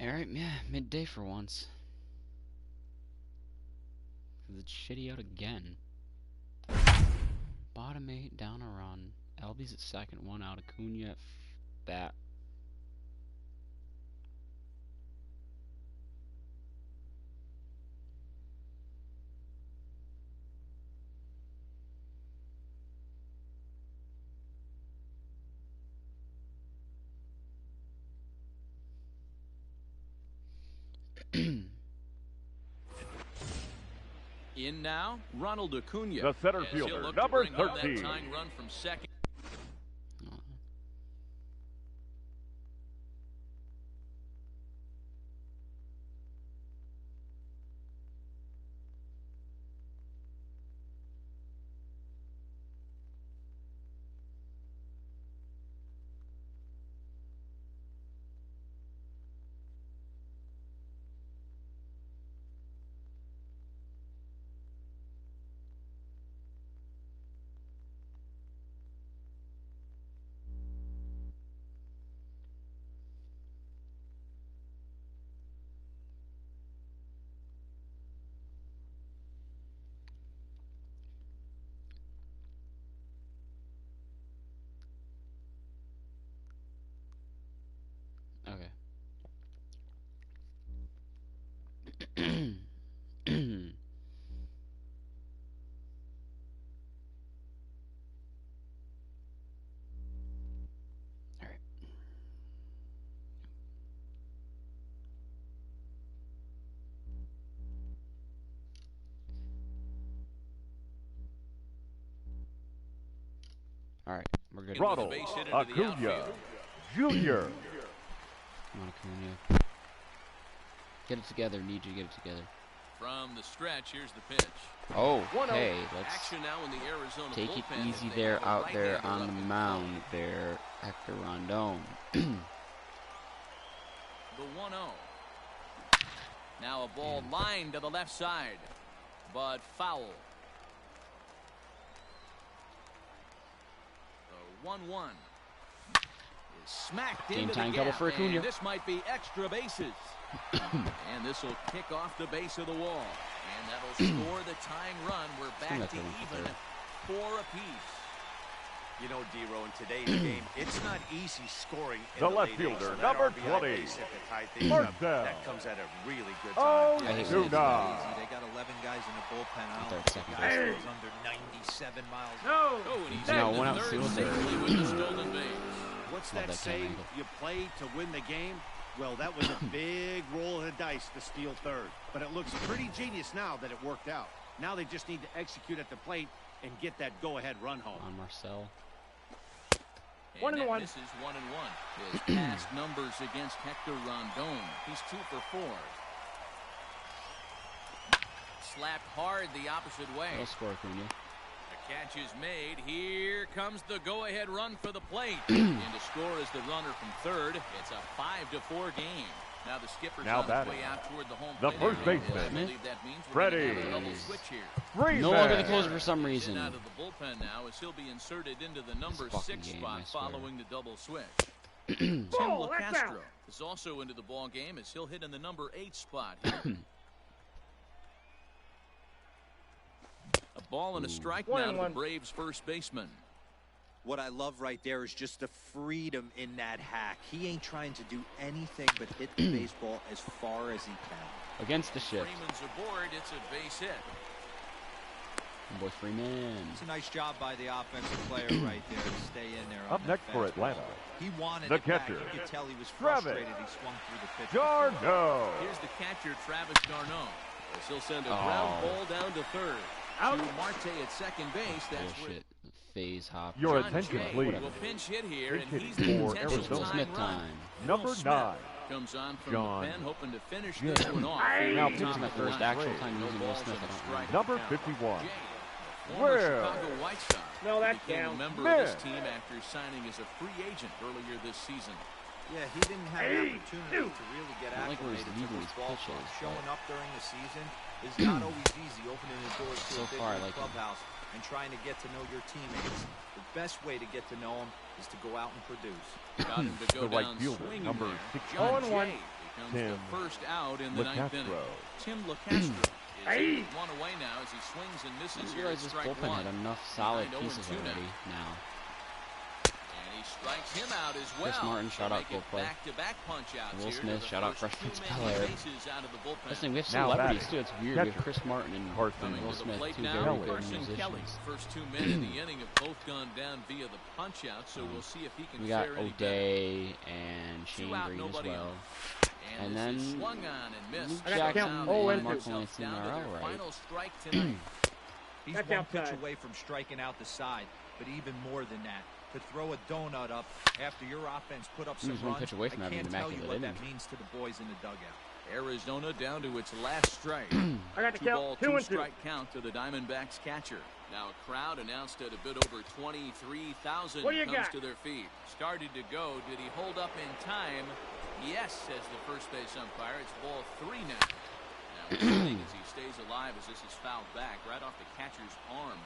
Alright, yeah, midday for once. Cause it's shitty out again. Bottom 8, down a run. LB's at second, 1 out. Acuna at bat. In now, Ronald Acuna. The center fielder, number 13. That tying run from second. Okay. Alright. Alright, we're good. Ronald Acuna Jr. Come on, Acuna. Get it together. Need you to get it together. From the stretch, here's the pitch. Oh, hey, let's Action now in the Arizona take it bullpen easy as they there, have a out there right-hander on up the in mound there, Hector Rondon. The 1-0. Now a ball lined to the left side, but foul. The 1-1 is smacked Game into time the double gap, for Acuna. and this might be extra bases. And this will kick off the base of the wall, and that'll score the tying run. We're back to even at 4 apiece. You know, D-Row, in today's game, it's not easy scoring in The the left late innings, fielder, so that number RBI 20, base hit to tie things Mark up. Bell. That comes at a really good Oh, time. I hate do when not. They got 11 guys in the bullpen. I Third, don't think second the guy base. goes under 97 miles. Oh, and he's No, into one out, third field there. safely with the stolen base. What's Love that that saying? angle. You play to win the game? Well, that was a big roll of the dice to steal third. But it looks pretty genius now that it worked out. Now they just need to execute at the plate and get that go-ahead run home. On Marcel. And this is 1-1. His past numbers against Hector Rondon. He's 2 for 4. Slapped hard the opposite way. They'll score, Acuna. The catch is made. Here comes the go-ahead run for the plate. And to score is the runner from third. It's a 5-4 game. Now the skipper's Now on his batting. way out toward the home The plate. first area. baseman, I believe that means we're Freddie. gonna have a double switch here. No longer the Freeman. closer for some In reason. out of the bullpen now as he'll be inserted into the number fucking 6 game, spot I swear. following the double switch. Tim LaCastro is also into the ball game as he'll hit in the number 8 spot here. A ball and a strike now to the Braves first baseman. What I love right there is just the freedom in that hack. He ain't trying to do anything but hit the baseball as far as he can. Against the shift. Freeman's aboard. It's a base hit. Boy Freeman. It's a nice job by the offensive player right there to stay in there. Up next for Atlanta, He wanted the it back. catcher, You could tell he was Travis frustrated. He swung through the pitch. Darno. Here's the catcher, Travis Darno. As he'll send a ground ball down to third. To Marte at second base. That's Bullshit. Phase hop. Your John attention, Jay please. will pinch hit here, and Pinch he's hitting the for potential Arizona. tying Smith run. time. Number Will Smith 9, comes on from John the pen, hoping to finish Jay. this one off. Now Top pitching of my the first line. actual time No using Will balls Smith. and a I don't strike. know. number 51. Jay, former Well, Chicago White Sox. No, that's became down. a member of this Mid. team after signing as a free agent earlier this season. Yeah, he didn't have an opportunity to really get I like where he's acclimated to leaving this his ball pitches, club. but- Showing up during the season is not always easy. Opening the doors to So a big far, I league like him. clubhouse and trying to get to know your teammates. The best way to get to know them is to go out and produce. Got him to go The right down fielder, swinging number there. 6. John 0-1. Jay becomes Tim the first out in the ninth inning. LeCastro. Tim LeCastro is one away now as he swings and I misses didn't here at realize this strike bullpen one. had enough solid Behind 0-2 pieces already now. And he strikes him out as well. Chris Martin, shout out, Make full play. back-to-back punch-outs Will here Smith, to the shout out, first Fresh Prince too of many Bel-Air. bases out of the bullpen. Listen, we have Now celebrities batting. too. It's weird. We have Catcher. Chris Martin and Carson Coming Will to the Smith, plate two now, very good Carson Kelly. musicians. First 2 men in the inning have both gone down via the punch-out, so we'll see if he can We got fare any better. O'Day and Shane Two out, Green as nobody well. on. And this then is swung on and missed. Luke Jackson Down and and Mark themselves Lansing down to are their all right. final strike tonight. He's That's one pitch outside. away from striking out the side, but even more than that, to throw a donut up after your offense put up He some was one runs, pitch away from I having can't an tell you immaculate what inning. that means to the boys in the dugout. Arizona down to its last strike. I got the 2 count. ball, 2 2 and 2. strike count to the Diamondbacks catcher. Now a crowd announced at a bit over 23,000 What do you comes got? to their feet. Started to go. Did he hold up in time? Yes, says the first base umpire. It's ball 3 now. Now waiting as he stays alive as this is fouled back right off the catcher's arm.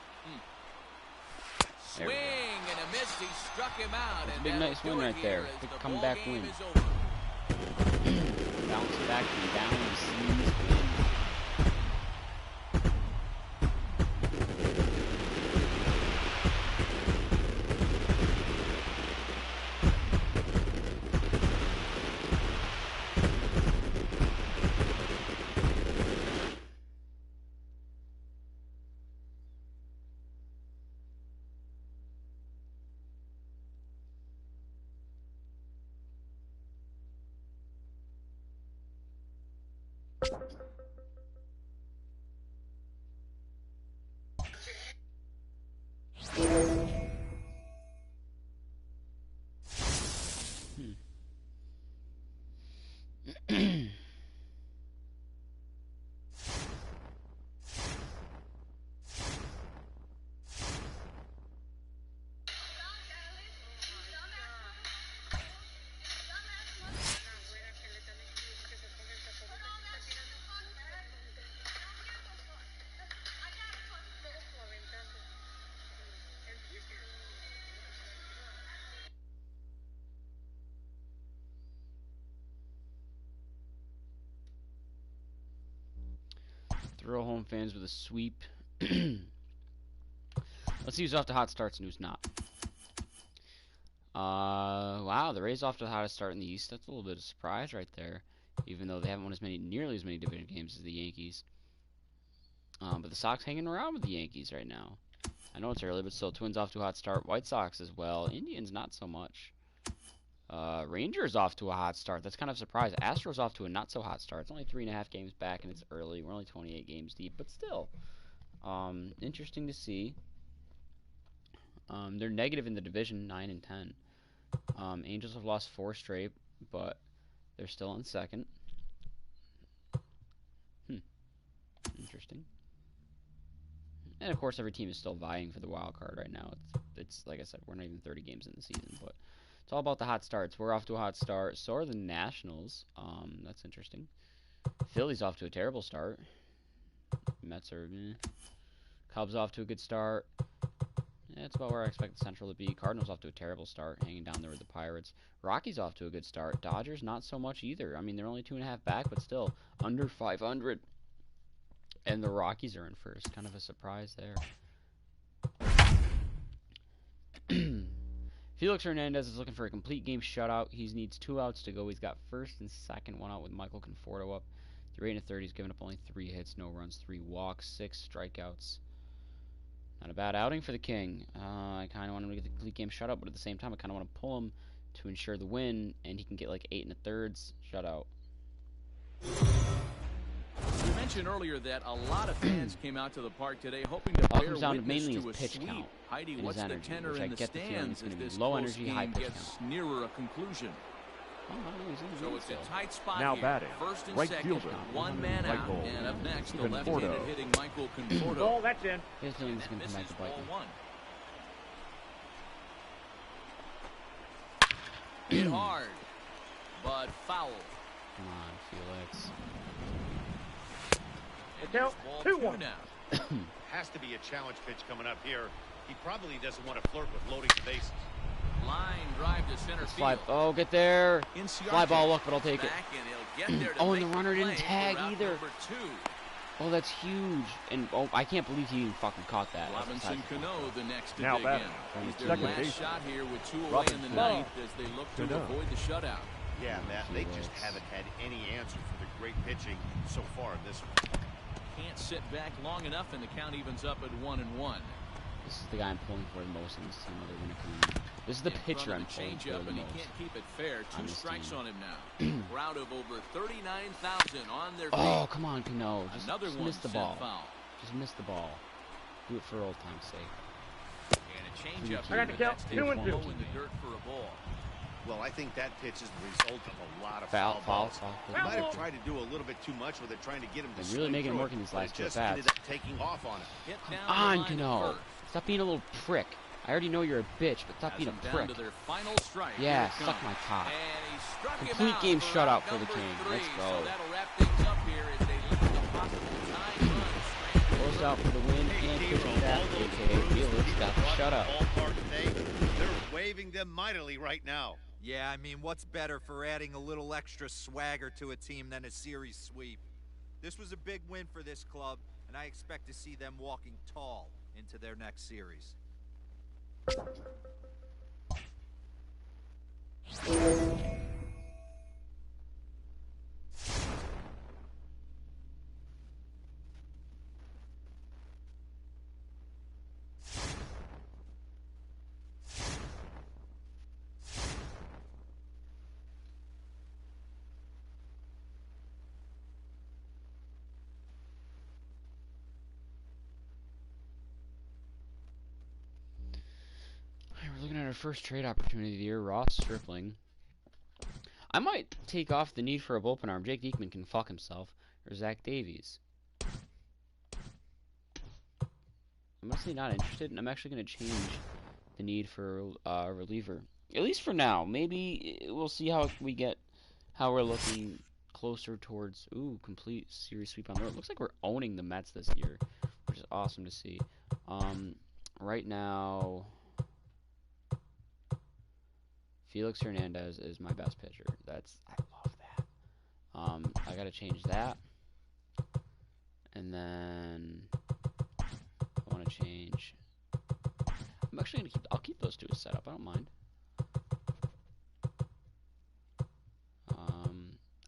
There we Swing go. and a miss. He struck him out. That's a And big that'll nice do win it right there. here as Big the comeback ball game win. is over. Bounce back from down the seas win. Throw home fans with a sweep. Let's see who's off to hot starts and who's not. Wow, the Rays off to the hottest start in the East. That's a little bit of a surprise right there, even though they haven't won nearly as many division games as the Yankees. But the Sox hanging around with the Yankees right now. I know it's early, but still, Twins off to a hot start. White Sox as well. Indians not so much. Rangers off to a hot start. That's kind of a surprise. Astros off to a not so hot start. It's only 3.5 games back and it's early. We're only 28 games deep, but still, interesting to see. They're negative in the division, 9 and 10. Angels have lost 4 straight, but they're still on second. Interesting. And of course, every team is still vying for the wild card right now. It's like I said, we're not even 30 games in the season, but it's all about the hot starts. We're off to a hot start. So are the Nationals. That's interesting. Phillies off to a terrible start. Mets are Cubs off to a good start. Yeah, that's about where I expect the Central to be. Cardinals off to a terrible start, hanging down there with the Pirates. Rockies off to a good start. Dodgers not so much either. I mean, they're only 2.5 back, but still under 500. And the Rockies are in first. Kind of a surprise there. Felix Hernandez is looking for a complete game shutout. He needs 2 outs to go. He's got first and second, 1 out with Michael Conforto up. 3 1/3. He's given up only 3 hits, no runs, 3 walks, 6 strikeouts. Not a bad outing for the King. I kind of want him to get the complete game shutout, but at the same time, I kind of want to pull him to ensure the win, and he can get like 8 1/3 shutout. We mentioned earlier that a lot of fans came out to the park today hoping to All bear comes down to witness mainly to a his pitch sweep. count Heidi, and what's his the energy, tenor which I in the get the feeling stands it's as gonna be this low close energy, high game pitch gets count. nearer a conclusion? So it's a tight spot Now here. batting, First and right second, fielder, one man out. Michael And up next, the Conforto. left-handed hitting Michael Conforto. Oh, that's in. His feeling is And going to this come back is to bite ball me. 1. Hit hard, but foul. Come on, Felix. And count, here's 2-1. ball 2 now. Has to be a challenge pitch coming up here. He probably doesn't want to flirt with loading the bases. Line drive to center Fly. field. Oh, get there. Inciarte Fly ball luck, but I'll take it. back, and he'll get there to Oh, and the make runner didn't play tag for out either. number 2. Oh, that's huge. And oh, I can't believe he even fucking caught that. Robinson Cano the next to Now dig batting, in. He's their second last baseman, shot here with 2 away in the Robinson ninth as they look to Cano. avoid the shutout. Yeah, Matt, they just haven't had any answer for the great pitching so far in this one. Can't sit back long enough, and the count evens up at 1-1. This is the guy I'm pulling for the most in this team. Other than Acuna. This is the pitcher I'm pulling for Changeup, the and he most. can't keep it fair. on 2 this strikes team. on him now. Crowd of over 39,000 on their feet. Oh, come on, Cano. Another Just one miss the sent ball. foul. Just miss the ball. Do it for old time's sake. And a changeup, I got but the count. that's 2 and taken 2. low in the dirt for a ball. Well, I think that pitch is the result of a lot of Foul. balls. They Foul. might have tried to do a little bit too much with it, trying to get him to They're really swing making him through work in these but last it two just at-bats. ended up taking off on him. Hit down Come the on, line at Cano. first. Stop being a little prick. I already know you're a bitch, but stop Has being a them down prick. to their final strike. Yeah, Here it suck comes. my cock. And he struck him Complete out game for shutout out for the number King. 3. Let's go. So that'll wrap things up here as they lead the possible tying run. Close out for the win and pitching staff, a.k.a. Felix, got the shutout. Ballpark today, they're waving them mightily right now. Yeah, I mean, what's better for adding a little extra swagger to a team than a series sweep? This was a big win for this club, and I expect to see them walking tall into their next series. We're looking at our first trade opportunity of the year, Ross Stripling. I might take off the need for a bullpen arm. Jake Diekman can fuck himself. Or Zach Davies. I'm honestly not interested, and I'm actually going to change the need for a reliever. At least for now. Maybe we'll see how we're looking closer towards, complete series sweep on the road. Looks like we're owning the Mets this year, which is awesome to see. Right now, Felix Hernandez is my best pitcher. I love that. I gotta change that, and then I want to change. I'm actually gonna I'll keep those two as setup. I don't mind.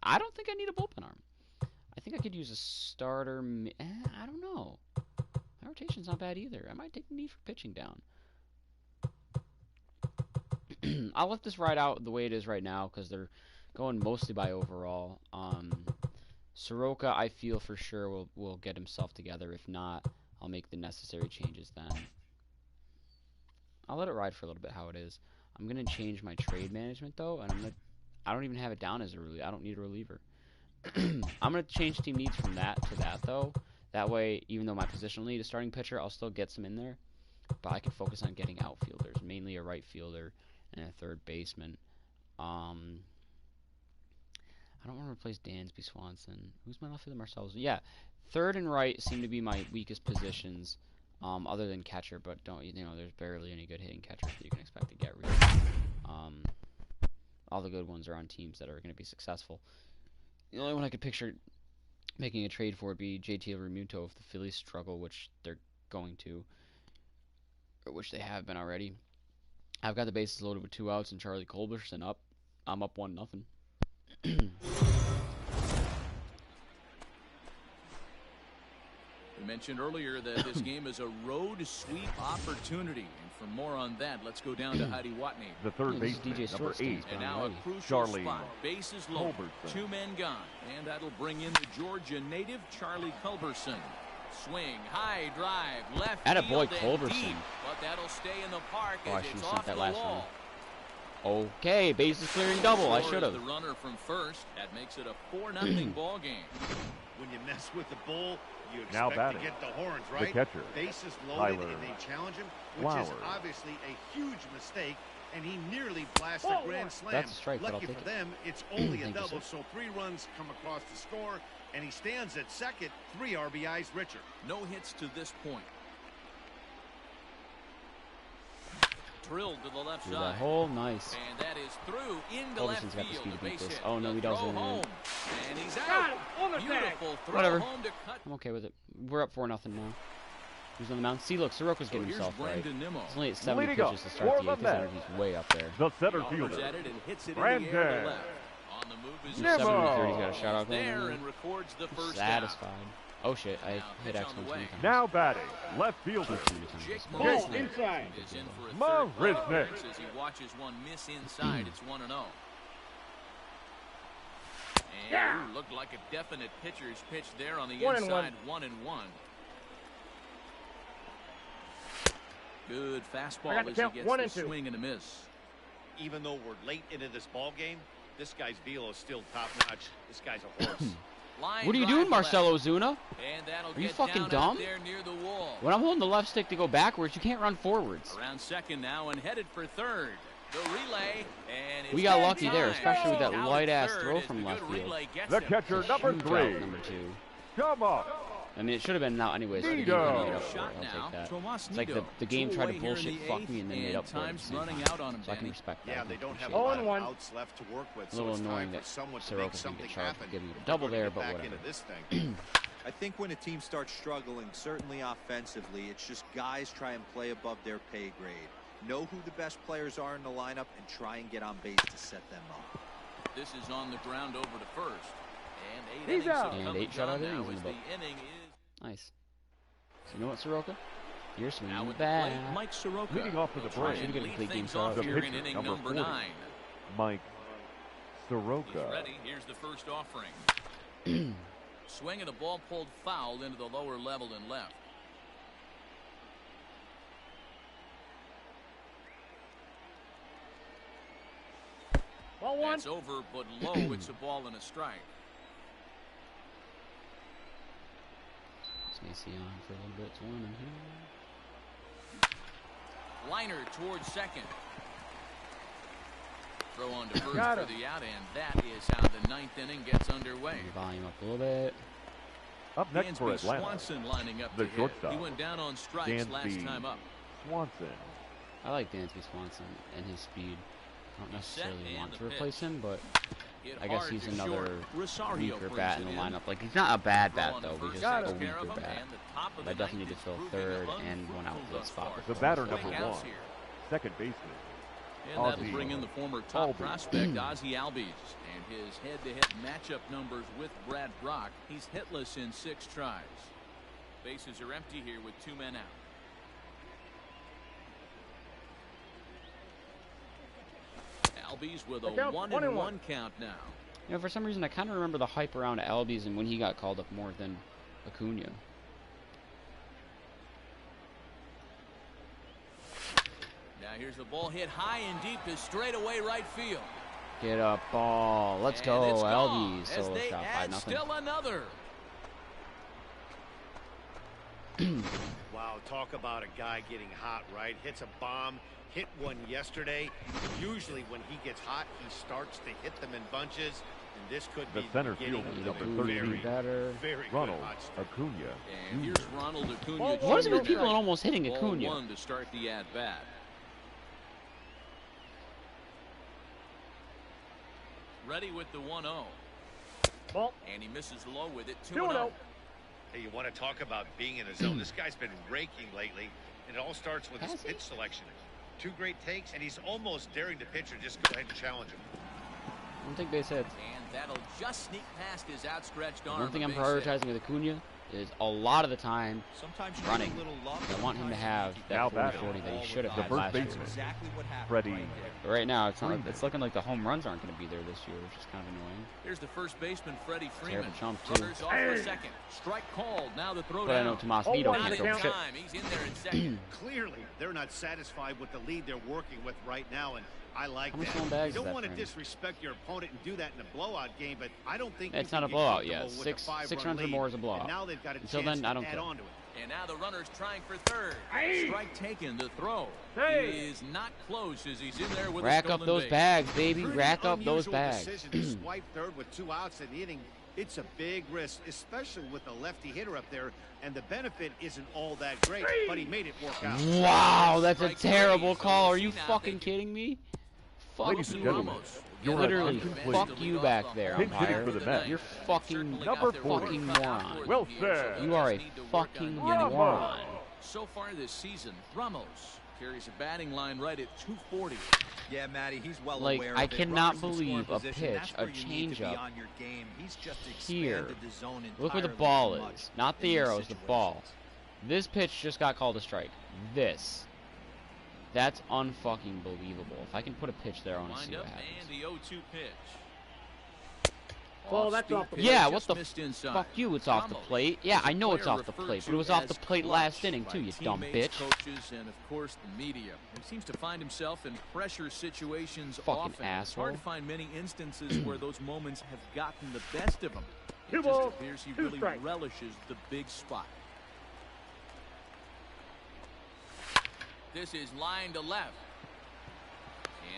I don't think I need a bullpen arm. I think I could use a starter. I don't know. My rotation's not bad either. I might take the need for pitching down. I'll let this ride out the way it is right now because they're going mostly by overall. Soroka, I feel for sure will get himself together. If not, I'll make the necessary changes then. I'll let it ride for a little bit how it is. I'm gonna change my trade management though, and I don't even have it down as a reliever. I don't need a reliever. I'm gonna change team needs from that to that though. That way, even though my positional need is starting pitcher, I'll still get some in there. But I can focus on getting outfielders, mainly a right fielder and a third baseman. I don't want to replace Dansby Swanson. Who's my left fielder? Marcellus. Yeah, third and right seem to be my weakest positions, other than catcher. But there's barely any good hitting catchers that you can expect to get really. All the good ones are on teams that are going to be successful. The only one I could picture making a trade for would be JT Realmuto if the Phillies struggle, which they're going to, or which they have been already. I've got the bases loaded with 2 outs and Charlie Culberson up. I'm up 1-0. We mentioned earlier that this game is a road sweep opportunity. And for more on that, let's go down to Heidi Watney. The third This is baseman, DJ number Shortstone's 8, And now a crucial Charlie spot. Bases loaded. Culberson. 2 men gone. And that'll bring in the Georgia native, Charlie Culberson. Swing, high drive, left Atta boy, field and Culberson. deep. But that'll stay in the park Oh, I as should've it's sent off that the last wall. Okay, bases clearing double. I Score should is have. the runner from first. That makes it a 4-0 ball game. When you mess with the bull, you Now expect batting, to get the horns, the right? catcher, Bases loaded, Tyler and they challenge him, which is Flowers. obviously a huge mistake, and he nearly blasted a grand slam. That's a strike, but Lucky I'll take for it. them, it's only a Thank you, double, sir. so 3 runs come across the score, and he stands at second, 3 RBIs richer. No hits to this point. drilled to the left Through side. that hole, nice. And that is through into Culverson's left got the field. speed to A beat base this. hit. Oh, no, The he throw doesn't. home. And he's out. Beautiful throw Whatever. home to cut. I'm okay with it. We're up 4-0 now. Who's on the mound? See, look, Soroka's getting Here's himself right. Brandon Nimmo. It's only at 70 Leading up pitches to start for the the eighth. His Mets. energy's way up there. The center Offers fielder. at it and hits it in the air to Brandon. left. On the move is Nimmo. 7-3, he's got a shutout going there on. and records the I'm first satisfied. down. Oh shit, I Now hit pitch X on the one way. times. Now batting, left fielder. Jake Ball Marisnick inside. is in for a third Marisnick. appearance as he watches one miss inside. It's 1-0. And looked like a definite pitcher's pitch there on the inside. 1-1. Good fastball as he gets the swing and a miss. Even though we're late into this ball game, this guy's velo is still top notch. This guy's a horse. What are you doing, Marcelo Zuna? And that'll Are you get fucking down dumb? out there near the wall. When I'm holding the left stick to go backwards, you can't run forwards. Around second now and headed for third. The relay, and it's We got in lucky there, time. especially with that Out light-ass third throw as from the left good field. relay gets The him. catcher, number Shootout 3. number 2. Come up. I mean, it should have been out anyways. So Nito. Shot I'll now. take that. Tomas It's like Nito. the game Two tried away to here in bullshit the fuck eighth, me and then made and up for it at the time's same running time. out on him, So I can Danny. respect that. Yeah, I they don't have appreciate a lot that. of 0-1. outs left to work with, A so little it's annoying time for that someone to Soroka's make gonna something get charged happen. for giving you a They're double gonna there, get but back whatever. into this thing. I think when a team starts struggling, certainly offensively, it's just guys try and play above their pay grade. Know who the best players are in the lineup and try and get on base to set them up. This is on the ground over to first. And 8 He's innings out. have And come 8 and gone shutout now innings in as the the book. inning is Nice. So you know what, Soroka? You're swinging now the with the plate, bat. Mike Soroka. Leading off for the Try break. and Should've got a lead complete game things start. off The here in pitcher, inning number number 40. 9. Mike He's Soroka. ready. Here's the first offering. Swing and a ball pulled foul into the lower level and left. Ball one. That's over, but low. It's a ball and a strike. This may see on for a little bit. It's 1 in here. Liner towards second. Throw on to first Got for him. the out, and that is how the 9th inning gets underway. Turn your volume up a little bit. Up next for Dansby Atlanta, Swanson lining up the to hit. shortstop. He went down on strikes last Dansby time up. Swanson. I like Dansby Swanson and his speed. I don't necessarily and want the to replace pitch. him, but Hit I guess hard he's to another short. Rosario weaker brings bat it in the in. lineup. Like, he's not a bad Throw bat, on to though. first He's just a takes care of weaker him, bat. and the top of But I the definitely ninth need to is fill proving third and unfruitful one out for the thus spot. far. The batter, Swing number outs 1. here. Second baseman. And that'll Ozzie bring in the former top Albies. prospect, Ozzie Albies. And his head-to-head matchup numbers with Brad Brock. He's hitless in 6 tries. Bases are empty here with 2 men out. Albies with a 1-1 count now. You know, for some reason, I kind of remember the hype around Albies and when he got called up more than Acuna. Now here's the ball hit high and deep to straightaway right field. Get up, ball. Let's And go, it's gone Albies. as Solo they shot, add 5-0. still another. Wow, talk about a guy getting hot, right? Hits a bomb, hit one yesterday. Usually when he gets hot, he starts to hit them in bunches, and this could The be center the beginning fielder, of a number very, 13. Better. very good Ronald hot streak. Acuna. And here's Ronald Acuna. What is it with Jr. people now. almost hitting Ball Acuna? 1 to start the at-bat. Ready with the 1-0. Ball. And he misses low with it. 2-0. 2-0. Hey, you want to talk about being in a zone. This guy's been raking lately, and it all starts with his Has he? pitch selection. 2 great takes, and he's almost daring the pitcher just go ahead and challenge him. I don't think base hits. And that'll just sneak past his outstretched arm. One thing A I'm base hit. prioritizing with Acuna is a lot of the time Sometimes you running. need a little luck. I want him to have Now that batting. 40-40 that he should have The had first last year. baseman. Exactly what happened Freddie. right there. But right now, it's looking like the home runs aren't going to be there this year, which is kind of annoying. Here's the first baseman, Freddie Freeman. Terrible chump, too. Runners off for second. Strike called. Now the throw But I down. know Tomas Nito Not can't in throw shit. time. He's in there in second. Clearly, they're not satisfied with the lead they're working with right now, and I like How many that. small bags You is don't that want to for him? disrespect your opponent and do that in a blowout game, but I don't think It's you not a can get blowout comfortable yet. with Six a 5-run runs or lead. more is a blowout. And now they've got a Until chance then, I to don't add care. on to it. And now the runner's trying for third. Strike taken. The throw is not close as he's in there with a Rack up stolen those base. bags, baby. Pretty Rack up those unusual bags. decision to swipe third with 2 outs in the inning. It's a big risk, especially with a lefty hitter up there, and the benefit isn't all that great, but he made it work out. Wow, that's a terrible call. Are you fucking kidding me? Fuck Ladies and you. gentlemen, your Literally, attention, fuck please. you back there, Pinch hitting umpire. for the Mets. You're fucking Number 40. fucking moron. Well said. You are a fucking Ramos. moron. So far this season, Ramos carries a batting line right at 240. Yeah, Matty, he's well Like, aware I of it. cannot Runners in believe scoring a position, pitch, that's a where you need to be changeup on your game. He's just here. expanded the zone Look where the entirely ball too much is. Not in the these arrows, the ball. situations. This pitch just got called a strike. This. That's unfucking believable. If I can put a pitch there, I want to see Wind what up happens. and the 0-2 pitch. Well, that's off the Pitch, Yeah, just what the missed inside. fuck you, it's off the Ramos plate. Yeah, is a I know it's player off the referred plate, but to it was off as the plate clutch last inning by too, you dumb teammates, bitch. coaches, and of course the media. He seems to find himself in pressure situations Fucking often. It's asshole. hard to find many instances where those moments have gotten the best of him. It Two just balls, appears he two really strikes. relishes the big spot. This is line to left.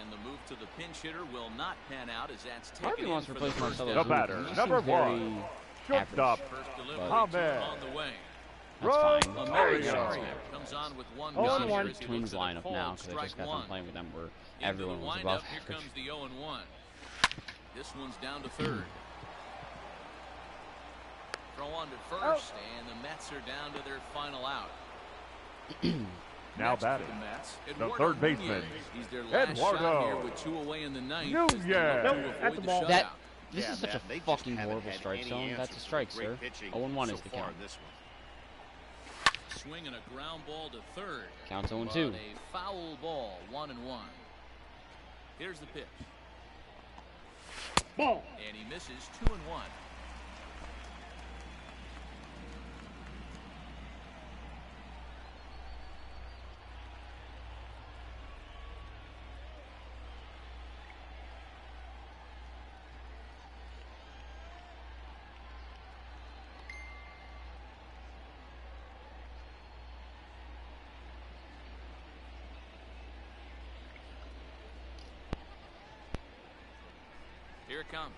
And the move to the pinch hitter will not pan out as that's taken Harvey in wants to for the replace first Marcelo. The down. batter, He number seems very one, shortstop. average. First delivery Ahmed. on the way. That's Run. fine. There you That's go. fine. Comes on with one Oh, gun and here one. as he Twins looks at a lineup now cold because I strike just got one. done playing with them where Into everyone the was windup, above here average. comes the 0-1. This one's down to third. Throw on to first, and the Mets are down to their final out. Now Next for batting, the Mets, the Eduardo third baseman, Nunez. He's their last Eduardo shot here with 2 away in the ninth. Nunez. as they look to Nope, avoid that's a the ball. shutout. That this Yeah, is such man, a they just fucking haven't horrible had strike any zone. answers That's a for strike, great sir. pitching 0-1 is so the far count. in this one. Swinging a ground ball to third. Counts But 0-2. a foul ball, 1-1. Here's the pitch. Ball. And he misses 2-1. Here it comes.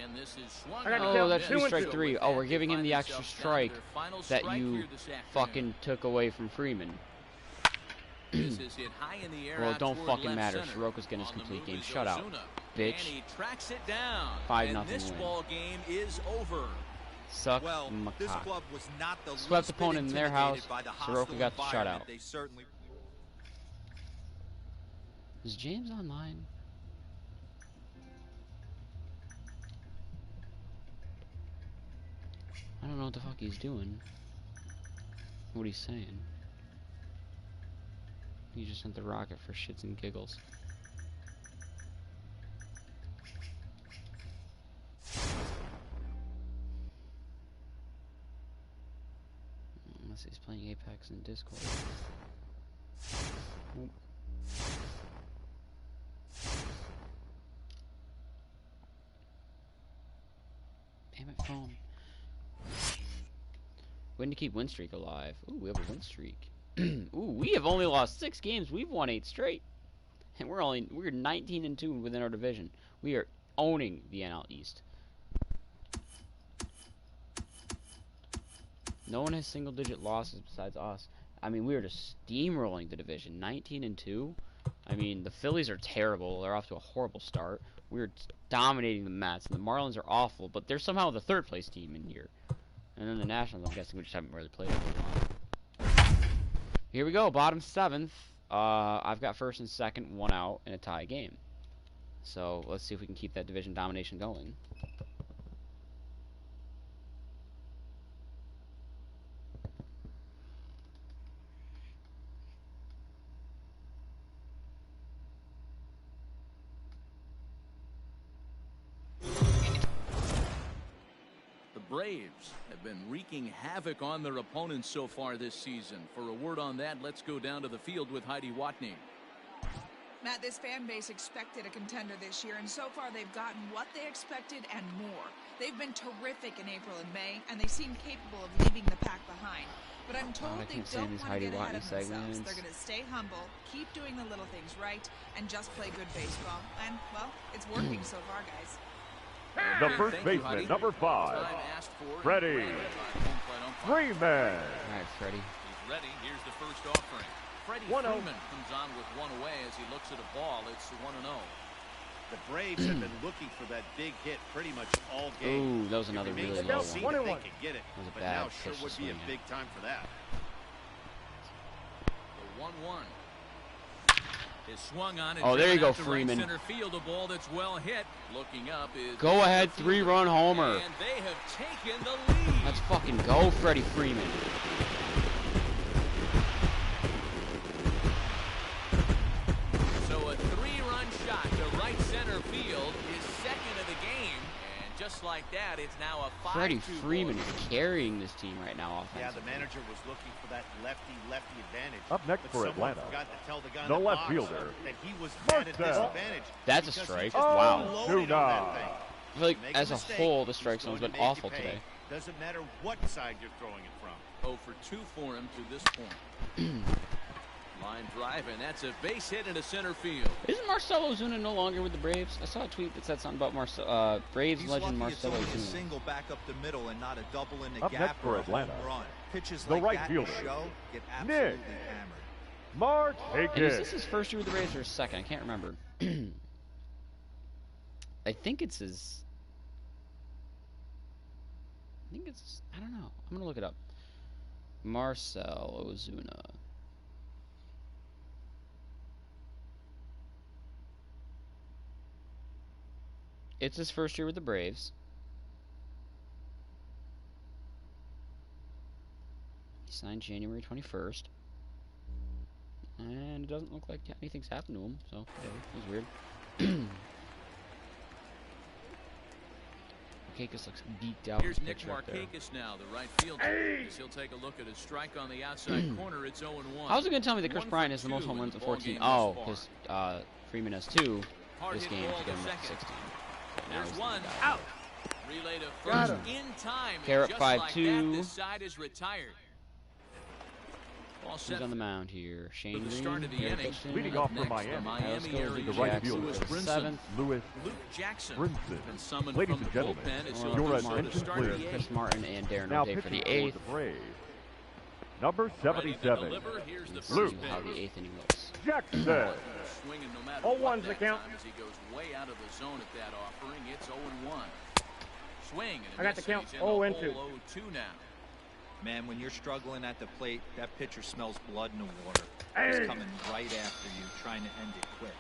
And this is swung I got on to Oh, count that's two and strike two. three. Oh, we're giving him the extra Themselves down to strike their final that strike you here this afternoon. fucking took away from Freeman. This is hit high in the air Well, it out don't toward fucking left matter. center. Soroka's getting his On the complete move game is shutout, Ozuna. bitch. And he tracks it down. 5-0 and this win. ball game is over. Suck Well, my this cock. club was not the Swept least opponent bit in their house. intimidated by the Soroka hostile got the environment shutout. They certainly. Is James online? I don't know what the fuck he's doing. What he's saying. He just sent the rocket for shits and giggles. Unless he's playing Apex in Discord. Oop. Damn it, phone. Win to keep win streak alive. Ooh, we have a win streak. Ooh, we have only lost 6 games. We've won 8 straight. And we're 19-2 within our division. We are owning the NL East. No one has single-digit losses besides us. I mean, we are just steamrolling the division. 19-2. I mean, the Phillies are terrible. They're off to a horrible start. We're dominating the Mets, and the Marlins are awful, but they're somehow the third-place team in here. And then the Nationals, I'm guessing we just haven't really played them a lot. Here we go, bottom 7th. I've got first and second, 1 out, in a tie game. So let's see if we can keep that division domination going. The Braves have been wreaking havoc on their opponents so far this season. For a word on that, let's go down to the field with Heidi Watney. Matt, this fan base expected a contender this year, and so far they've gotten what they expected and more. They've been terrific in April and May, and they seem capable of leaving the pack behind. But I'm told I they can't stand don't these want to Heidi get ahead Watney of themselves. segments. They're going to stay humble, keep doing the little things right, and just play good baseball. And, well, it's working so far, guys. The Okay, first thank you, baseman, Huddy. number 5, Time asked for and Freddie granted by the home plate umpire. Freeman. All right, Freddie. He's ready. Here's the first offering. Freddie 1-0. Freeman comes on with one away as he looks at a ball. It's 1-0. The Braves have been looking for that big hit pretty much all game. Ooh, that was another It remains really to be low seen one. if they can get it, That was a but bad now pitch sure to would be a swing at. big time for that. The 1-1 is swung on. And Oh, there you driven go, out to right Freeman. center field, a ball that's well hit. Looking up is Go ahead, 3-run homer. and they have taken the lead. Let's fucking go, Freddie Freeman. So a 3-run shot to right center field is second of the game, and just like that, it's now a 5-2 Freddie Freeman ball. is carrying this team right now Yeah, the offensively. manager was looking for that lefty-lefty advantage. Up next but for someone Atlanta, forgot to tell the guy in the the left box fielder, that he was at a Marcel. disadvantage. That's a because he strike. just Wow. unloaded on that thing. I feel like Make a as a mistake, whole, the he's strike going zone's to been make you awful pay. today. Doesn't matter what side you're throwing it from. 0 for 2 for him to this point. Line drive, and that's a base hit into center field. Isn't Marcell Ozuna no longer with the Braves? I saw a tweet that said something about Braves He's legend lucky it's Marcell only a Ozuna. single back up the middle and not a double in the Up gap next for or a home Atlanta, run. Pitches the like right that in the fielder, show get Nick. absolutely hammered. Mark And is Higgins. this his first year with the Braves or his second? I can't remember. I think it's his. I don't know. I'm gonna look it up. Marcell Ozuna. It's his first year with the Braves. He signed January 21st. And it doesn't look like anything's happened to him, so whatever. It was weird. Markakis looks beaked out. Here's in Nick this picture up there. Markakis now, the right fielder. As he'll take a look at a strike on the outside corner. It's 0-1. How was it going to tell me that Chris 1 for Bryant has the most 2 home in runs the in ball 14? game Oh, thus far. because Freeman has 2 Hard this hit game ball to get him to up to second. 16. Now There's he's one leading out. Relay to Got first him. in time. and Carrot just 5-2. like that, this side is retired. All set Who's on the mound here? Shane for the Green, start of the Harry inning. Dixon, Leading Up off for next, Miami. the Miami Carrasco, area the right Jack, fielder. Lewis Brinson. 7th. Luis Luke Jackson Brinson. been summoned Ladies from and the gentlemen, bullpen as Your he'll your start attention, to start please. the Chris eighth. Martin and Darren Now O'Day for pitching the for 8th. the Braves, number Ready to 77, deliver. Here's the Let's first see pitch. how the 8th inning looks. Jackson. Swinging no matter 0-1's what the that count. time as he goes way out of the zone at that offering. It's 0-1. Swing and a I got miss, the count. and he's in 0-2. the hole 0-2 now. Man, when you're struggling at the plate, that pitcher smells blood in the water. He's coming right after you, trying to end it quick.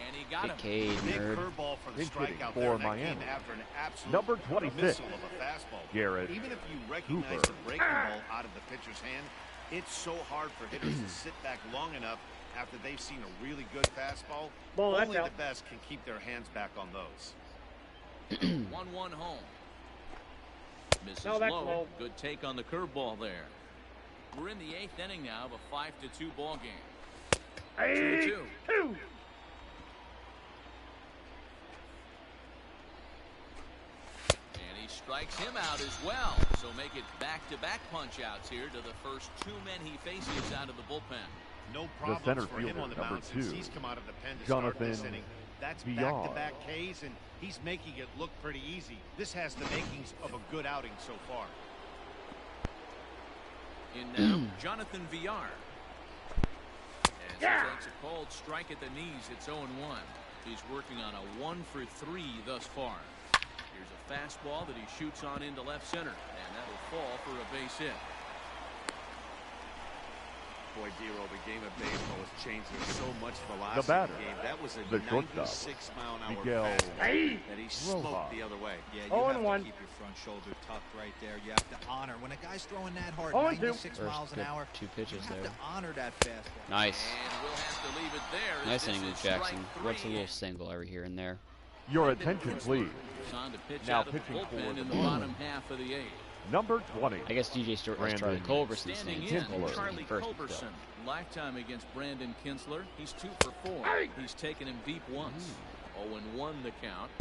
And he got him. Cade, Big nerd. curveball for the Pinch hitting strikeout for there, and that Miami. came after an absolute Number 26, missile of a fastball. Garrett Even if you recognize Hooper. the breaking ball out of the pitcher's hand, it's so hard for hitters to sit back long enough after they've seen a really good fastball. Ball, that's Only the out. best can keep their hands back on those. 1-1 home. Misses No, that's low. low. Good take on the curveball there. We're in the 8th inning now of a 5-2 ball game. 2-2. And he strikes him out as well. So make it back-to-back punch-outs here to the first 2 men he faces out of the bullpen. No center problems for him fielder, on the number mound since 2, he's come out of the pen to start this Jonathan inning. That's Villar. back-to-back Ks, and he's making it look pretty easy. This has the makings of a good outing so far. In now, Jonathan Villar. As he takes a cold strike at the knees, it's 0-1. He's working on a 1 for 3 thus far. Here's a fastball that he shoots on into left center, and that'll fall for a base hit. Boy, Dero, the game of baseball has changed. There's so much velocity The batter, in the game. That was a the shortstop, 96-mile-an-hour Miguel fastball that he smoked Rojas. the other way. Yeah, you Oh, have and to 1. keep your front shoulder tucked right there. You have to honor. When a guy's throwing that hard, 0-2. 96 First miles an good hour, 2 pitches you have there. to honor that fastball. Nice. And we'll have to leave it there. as Nice this inning, is Luke Jackson. strike What's a 3. little single every here and there? Your attention, please. It's on to pitch Now out of the pitching for bullpen the in the Marlins. bottom half of the 8th. Number 20, I guess DJ Stewart has Charlie Brandon Culberson Standing standing in, Kinsler. Charlie first. Culberson. Lifetime against Brandon Kinsler. He's 2 for 4. He's taken him deep once. 0-1 the count.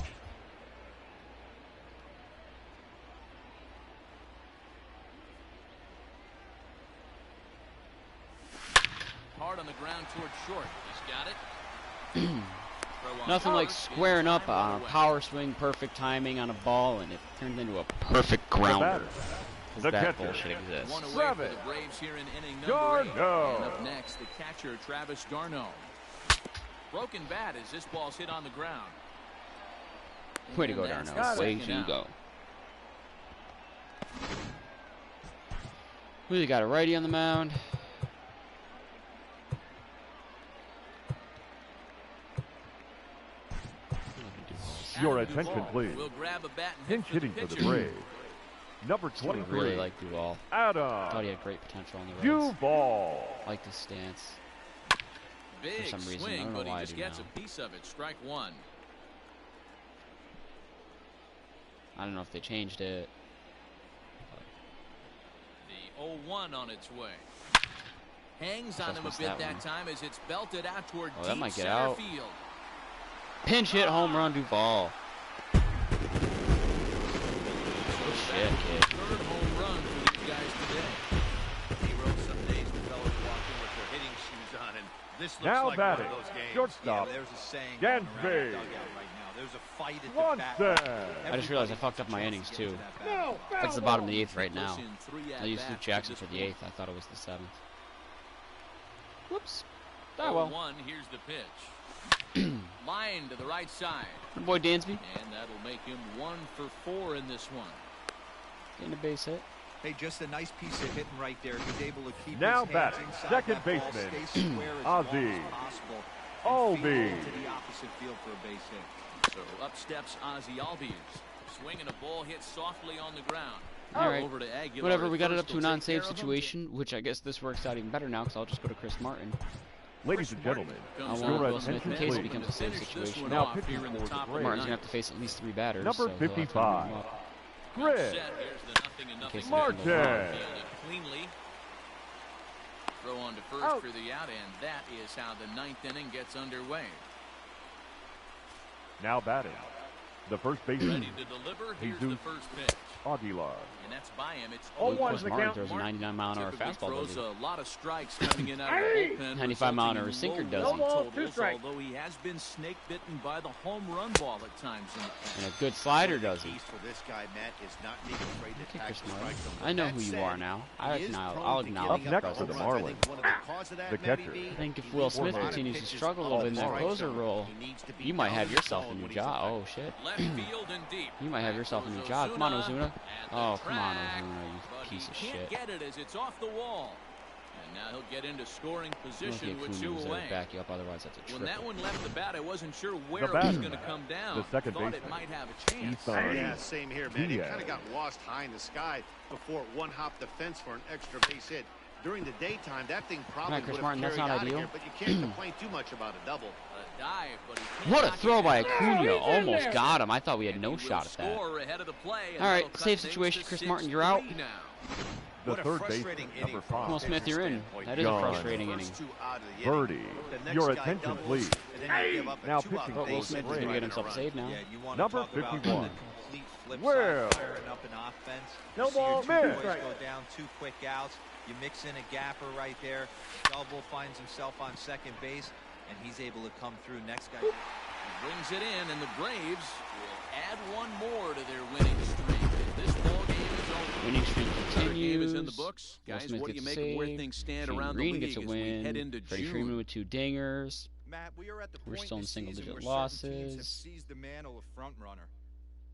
Hard on the ground toward short. He's got it. Throw on Nothing to like first is squaring up time on a away. power swing, perfect timing on a ball, and it turns into a perfect The grounder. batter. 'Cause The that catcher. bullshit exists. One away for Seven. the Braves here in inning number 8. Garneau. And up next, the catcher, Travis Garneau. Broken bat as this ball's hit on the ground. Way to go, And that's Darnell. the Way second to out. go. We got a righty on the mound. Your Adam attention, Duvall please. will grab a bat and Pinch hit hitting for the pitcher. Braves. Number I 23, really like Duvall. Thought he Adam had great potential on the Reds. Duvall. Like the stance. Big some reason. I swing, don't know but why I he just do gets now. a piece of it. Strike one. I don't know if they changed it. The 0-1 on its way. Hangs on Just him a missed bit that that one. time as it's belted out toward Oh, that deep might get center out. field. Pinch hit home run Duvall. Good shit, kid. Third home run for these guys today. He wrote some days the fellas walk in with their hitting shoes on, and this looks Now like batting. one of those games. Shortstop. Yeah, there's a saying going around the Gansby. dugout right now. There's a fight at the bat. Swanson. I just realized I fucked up my innings, too. It's the bottom of the 8th right now. Puts in 3 I used Luke at-bats Jackson to for this the point. 8th. I thought it was the 7th. Whoops. Ah, well. 0-1, here's the pitch. Line to the right side. Good boy, Dansby. And that'll make him 1 for 4 in this one. Getting a base hit. Hey, just a nice piece of hitting right there. He's able to keep Now his hands batting, inside second that ball, baseman, stay square as long Ozzie as possible, and Albies. field it to the opposite field for a base hit. So up steps Ozzie Albies. Swinging a ball hit softly on the ground. All right. Over to Aguilar. Whatever, at we got it first up to a will take non-save care of him. situation, which I guess this works out even better now because I'll just go to Chris Martin. Ladies and gentlemen, I Comes want on. your Will Smith in attention, case it please. becomes a save Finish this situation. one Now off pitching here in the for the top of Braves. Martin's the going to have to face at least 3 batters. Number so he'll have to warm 55. up. Chris Set. Here's the 0-0 case Martin. Fielded cleanly. Throw on to first Out. for the out, and that is how the 9th inning gets underway. Now batting, the first baseman, Ready to deliver. Here's the Jesus. first pitch. Aguilar. And that's by him. It's Oh, Luke one Chris is the Martin count. throws a 99-mile-an-hour typically fastball, throws doesn't he? a lot of strikes coming in out of the bullpen. 95-mile-an-hour resulting in sinker, low does run he? totals, Two strikes. although he has been snake bitten by the home run ball at times in the past. And a good slider, does he? Keys for this guy, Matt, is not being afraid to Okay, attack Chris the Martin. strike zone. I know That who you said, are now. he is I'll prone to acknowledge giving the Up up next to the home runs. I Marlins. think one of the cause of that, The Matty catcher. B, I think if he Will leaves Smith a lot of continues to pitches struggle a off little bit in the that strike closer zone. role, He needs to be you might down have in the yourself a zone new when he's job. effective. Oh, shit. Left field and deep. You might have yourself a new Goes job. Come on, Ozuna Ozuna. at the Oh, come on, track, Ozuna, you but piece he of can't shit. get it as it's off the wall. And now he'll get into scoring Lucky position with Acuna 2 was there away. to back you up, otherwise that's a When that triple. one left the bat, I wasn't sure where it batter, was going to come down. the second Thought it baseman, might have a chance. Ethan. Yeah, same here, man. It Diaz. kind of got lost high in the sky before it one-hopped the fence for an extra base hit. During the daytime, that thing probably Chris would have Martin, that's carried not out of ideal. here, but you can't complain too much about a double. A dive, but he can't What a knock throw it by down. Acuna. Almost got him. I thought we had And no he will shot at that. score ahead of the play, and All right, that'll cut save things situation. to Chris Martin, you're out. 6-3 now. The What a third frustrating baseman, inning number from a 5, Will Smith, you're in. standpoint. That is a John. frustrating inning. First 2 out of the inning. Birdie. The next Your guy attention, doubles, please. and then you give up a Now 2 pitching out for Will Will Smith is Smith. going to get himself a save now. Yeah, you want Number to talk about 51. the complete flip Well. side, firing up an offense. No You see your ball, two miss. boys go down 2 quick outs. You mix in a gapper right there. Double finds himself on second base, and he's able to come through. Next guy. He brings it in, and the Braves will add 1 more to their winning streak. This ball game is over. Winning streak Another game is in the continues. books. Will Guys, Smith what do you gets make a of where save. things stand Shane around Green the gets league a as we head win. into Freddie June? Freeman with 2 dingers. Matt, we are at the We're point still in this season single-digit where certain teams have losses. seized the mantle of front runner.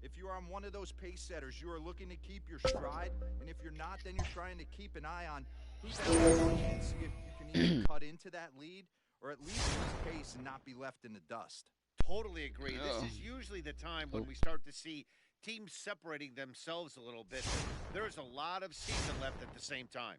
If you are on one of those pace setters, you are looking to keep your stride, and if you're not, then you're trying to keep an eye on who's out there and see if you can either cut into that lead or at least keep pace and not be left in the dust. Totally agree. Oh. This is usually the time when Oh. we start to see teams separating themselves a little bit. There's a lot of season left at the same time.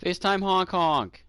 FaceTime honk honk.